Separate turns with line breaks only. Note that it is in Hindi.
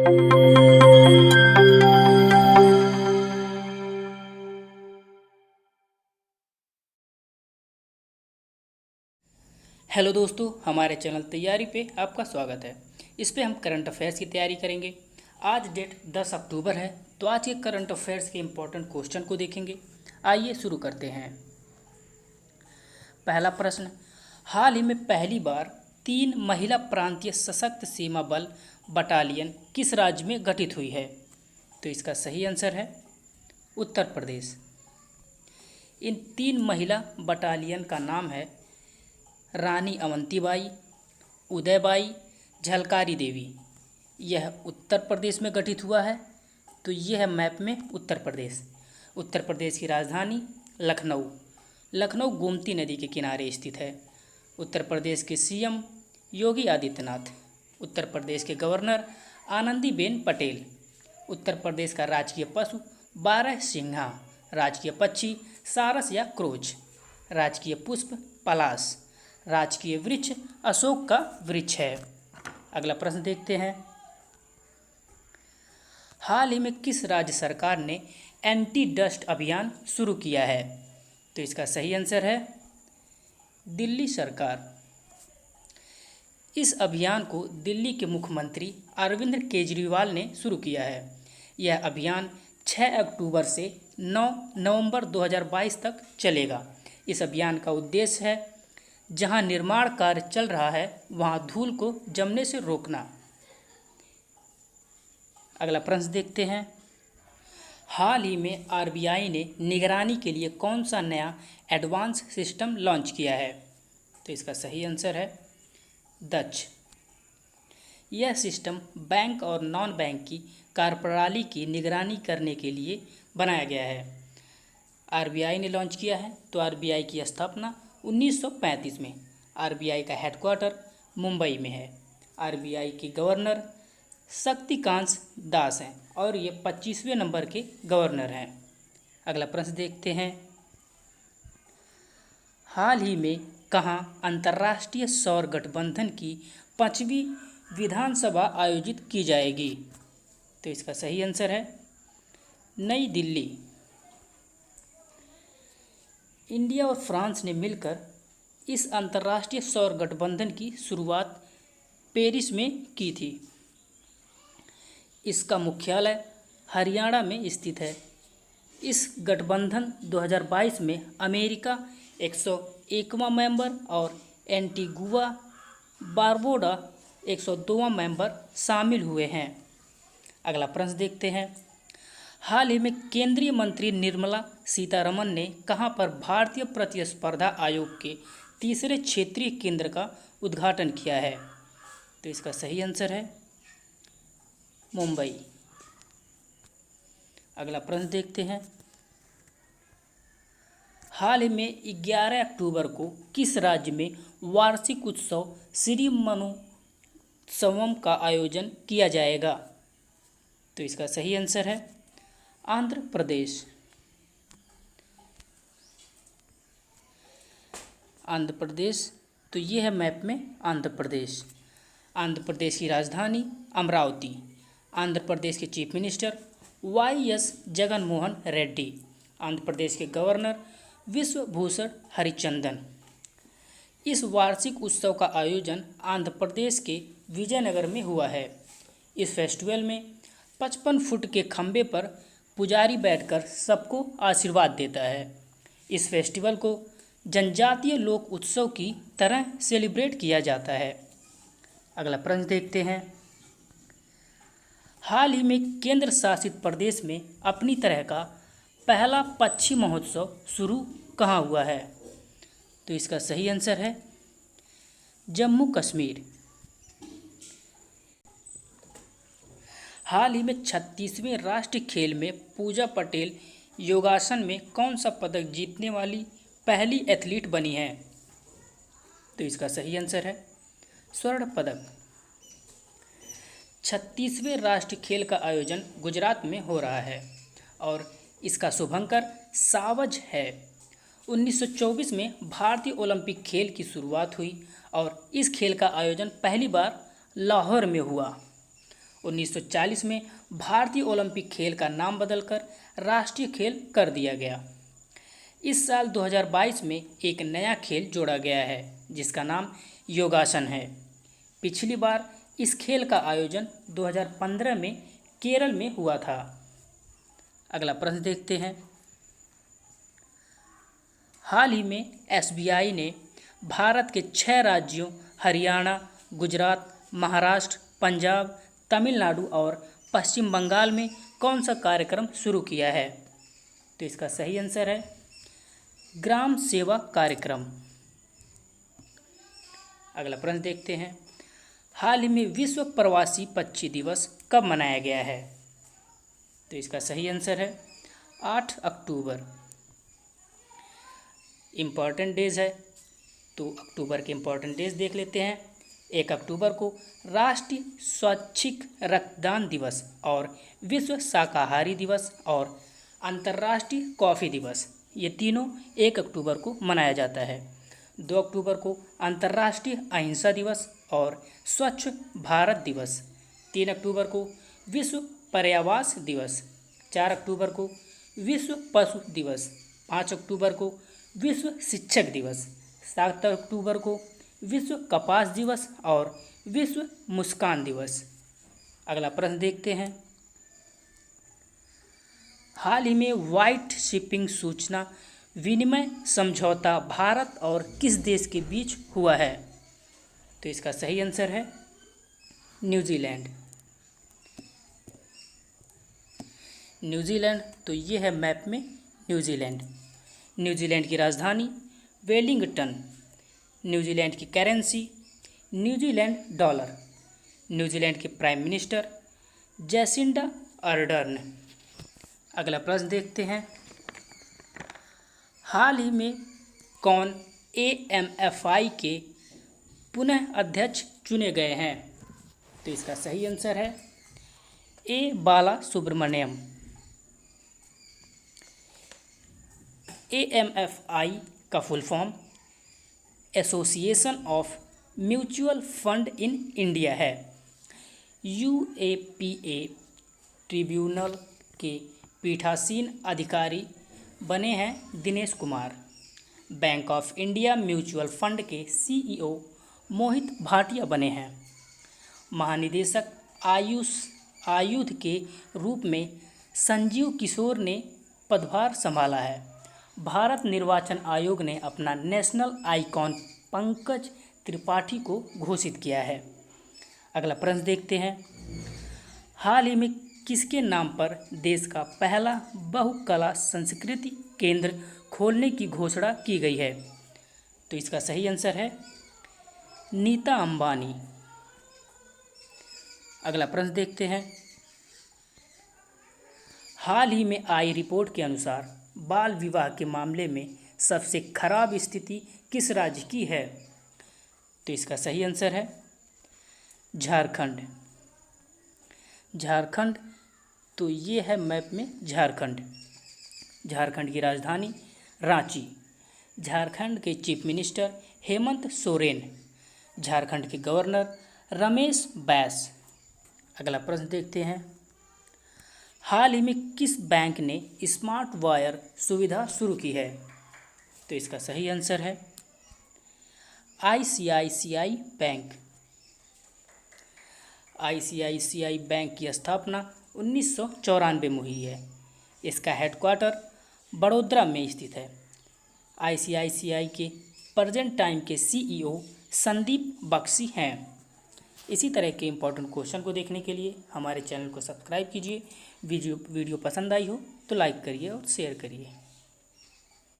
हेलो दोस्तों, हमारे चैनल तैयारी पे आपका स्वागत है। इस पे हम करंट अफेयर्स की तैयारी करेंगे। आज डेट 10 अक्टूबर है, तो आज के करंट अफेयर्स के इम्पोर्टेंट क्वेश्चन को देखेंगे। आइए शुरू करते हैं। पहला प्रश्न, हाल ही में पहली बार 3 महिला प्रांतीय सशक्त सीमा बल बटालियन किस राज्य में गठित हुई है? तो इसका सही आंसर है उत्तर प्रदेश। इन 3 महिला बटालियन का नाम है रानी अवंतीबाई, उदयबाई, झलकारी देवी। यह उत्तर प्रदेश में गठित हुआ है। तो यह है मैप में उत्तर प्रदेश। उत्तर प्रदेश की राजधानी लखनऊ। लखनऊ गोमती नदी के किनारे स्थित है। उत्तर प्रदेश के सीएम योगी आदित्यनाथ। उत्तर प्रदेश के गवर्नर आनंदीबेन पटेल। उत्तर प्रदेश का राजकीय पशु 12 सिंघा। राजकीय पक्षी सारस या क्रोच। राजकीय पुष्प पलाश। राजकीय वृक्ष अशोक का वृक्ष है। अगला प्रश्न देखते हैं। हाल ही में किस राज्य सरकार ने एंटी डस्ट अभियान शुरू किया है? तो इसका सही आंसर है दिल्ली सरकार। इस अभियान को दिल्ली के मुख्यमंत्री अरविंद केजरीवाल ने शुरू किया है। यह अभियान 6 अक्टूबर से 9 नवंबर 2022 तक चलेगा। इस अभियान का उद्देश्य है जहां निर्माण कार्य चल रहा है वहां धूल को जमने से रोकना। अगला प्रश्न देखते हैं। हाल ही में आरबीआई ने निगरानी के लिए कौन सा नया एडवांस सिस्टम लॉन्च किया है? तो इसका सही आंसर है दक्ष। यह सिस्टम बैंक और नॉन बैंक की कार्यप्रणाली की निगरानी करने के लिए बनाया गया है। आरबीआई ने लॉन्च किया है। तो आरबीआई की स्थापना 1935 में। आरबीआई का हेडक्वार्टर मुंबई में है। आरबीआई के गवर्नर शक्तिकांत दास हैं और ये 25वें नंबर के गवर्नर हैं। अगला प्रश्न देखते हैं। हाल ही में कहाँ अंतर्राष्ट्रीय सौर गठबंधन की 5वीं विधानसभा आयोजित की जाएगी? तो इसका सही आंसर है नई दिल्ली। इंडिया और फ्रांस ने मिलकर इस अंतर्राष्ट्रीय सौर गठबंधन की शुरुआत पेरिस में की थी। इसका मुख्यालय हरियाणा में स्थित है। इस गठबंधन 2022 में अमेरिका 101वां मेंबर और एंटीगुआ बारबुडा 102वां मेंबर शामिल हुए हैं। अगला प्रश्न देखते हैं। हाल ही में केंद्रीय मंत्री निर्मला सीतारमण ने कहां पर भारतीय प्रतिस्पर्धा आयोग के 3रे क्षेत्रीय केंद्र का उद्घाटन किया है? तो इसका सही आंसर है मुंबई। अगला प्रश्न देखते हैं। हाल ही में 11 अक्टूबर को किस राज्य में वार्षिक उत्सव श्री मनोत्सवम का आयोजन किया जाएगा? तो इसका सही आंसर है आंध्र प्रदेश। आंध्र प्रदेश, तो ये है मैप में आंध्र प्रदेश। आंध्र प्रदेश की राजधानी अमरावती। आंध्र प्रदेश के चीफ मिनिस्टर वाई.एस. जगनमोहन रेड्डी। आंध्र प्रदेश के गवर्नर विश्वभूषण हरिचंदन। इस वार्षिक उत्सव का आयोजन आंध्र प्रदेश के विजयनगर में हुआ है। इस फेस्टिवल में 55 फुट के खंभे पर पुजारी बैठकर सबको आशीर्वाद देता है। इस फेस्टिवल को जनजातीय लोक उत्सव की तरह सेलिब्रेट किया जाता है। अगला प्रश्न देखते हैं। हाल ही में केंद्र शासित प्रदेश में अपनी तरह का पहला पक्षी महोत्सव शुरू कहाँ हुआ है? तो इसका सही आंसर है जम्मू कश्मीर। हाल ही में 36वें राष्ट्रीय खेल में पूजा पटेल योगासन में कौन सा पदक जीतने वाली पहली एथलीट बनी है? तो इसका सही आंसर है स्वर्ण पदक। 36वें राष्ट्रीय खेल का आयोजन गुजरात में हो रहा है और इसका शुभंकर सावज है। 1924 में भारतीय ओलंपिक खेल की शुरुआत हुई और इस खेल का आयोजन पहली बार लाहौर में हुआ। 1940 में भारतीय ओलंपिक खेल का नाम बदलकर राष्ट्रीय खेल कर दिया गया। इस साल 2022 में एक नया खेल जोड़ा गया है जिसका नाम योगासन है। पिछली बार इस खेल का आयोजन 2015 में केरल में हुआ था। अगला प्रश्न देखते हैं। हाल ही में एसबीआई ने भारत के 6 राज्यों हरियाणा, गुजरात, महाराष्ट्र, पंजाब, तमिलनाडु और पश्चिम बंगाल में कौन सा कार्यक्रम शुरू किया है? तो इसका सही आंसर है ग्राम सेवा कार्यक्रम। अगला प्रश्न देखते हैं। हाल ही में विश्व प्रवासी पक्षी दिवस कब मनाया गया है? तो इसका सही आंसर है 8 अक्टूबर। इम्पॉर्टेंट डेज है तो अक्टूबर के इम्पॉर्टेंट डेज देख लेते हैं। 1 अक्टूबर को राष्ट्रीय स्वैच्छिक रक्तदान दिवस और विश्व शाकाहारी दिवस और अंतर्राष्ट्रीय कॉफ़ी दिवस, ये तीनों 1 अक्टूबर को मनाया जाता है। 2 अक्टूबर को अंतर्राष्ट्रीय अहिंसा दिवस और स्वच्छ भारत दिवस। 3 अक्टूबर को विश्व पर्यावरण दिवस। 4 अक्टूबर को विश्व पशु दिवस। 5 अक्टूबर को विश्व शिक्षक दिवस। 7 अक्टूबर को विश्व कपास दिवस और विश्व मुस्कान दिवस। अगला प्रश्न देखते हैं। हाल ही में व्हाइट शिपिंग सूचना विनिमय समझौता भारत और किस देश के बीच हुआ है? तो इसका सही आंसर है न्यूजीलैंड। न्यूजीलैंड, तो ये है मैप में न्यूजीलैंड। न्यूजीलैंड की राजधानी वेलिंगटन। न्यूजीलैंड की करेंसी न्यूजीलैंड डॉलर। न्यूजीलैंड के प्राइम मिनिस्टर जैसिंडा अर्डर्न। अगला प्रश्न देखते हैं। हाल ही में कौन AMFI के पुनः अध्यक्ष चुने गए हैं? तो इसका सही आंसर है A बाला सुब्रमण्यम। AMFI का full form association of mutual fund in India है। UAPA ट्रिब्यूनल के पीठासीन अधिकारी बने हैं Dinesh Kumar. Bank of India mutual fund के CEO मोहित भाटिया बने हैं। महानिदेशक आयुध के रूप में संजीव किशोर ने पदभार संभाला है। भारत निर्वाचन आयोग ने अपना नेशनल आइकॉन पंकज त्रिपाठी को घोषित किया है। अगला प्रश्न देखते हैं। हाल ही में किसके नाम पर देश का पहला बहुकला संस्कृति केंद्र खोलने की घोषणा की गई है? तो इसका सही आंसर है नीता अंबानी। अगला प्रश्न देखते हैं। हाल ही में आई रिपोर्ट के अनुसार बाल विवाह के मामले में सबसे खराब स्थिति किस राज्य की है? तो इसका सही आंसर है झारखंड। झारखंड, तो ये है मैप में झारखंड। झारखंड की राजधानी रांची। झारखंड के चीफ मिनिस्टर हेमंत सोरेन। झारखंड के गवर्नर रमेश बैस। अगला प्रश्न देखते हैं। हाल ही में किस बैंक ने स्मार्ट वायर सुविधा शुरू की है? तो इसका सही आंसर है ICICI बैंक। ICICI बैंक की स्थापना 1994 में हुई है। इसका हेडक्वार्टर बड़ोदरा में स्थित है। ICICI के प्रेजेंट टाइम के CEO संदीप बख्शी हैं। इसी तरह के इम्पोर्टेंट क्वेश्चन को देखने के लिए हमारे चैनल को सब्सक्राइब कीजिए। वीडियो पसंद आई हो तो लाइक करिए और शेयर करिए।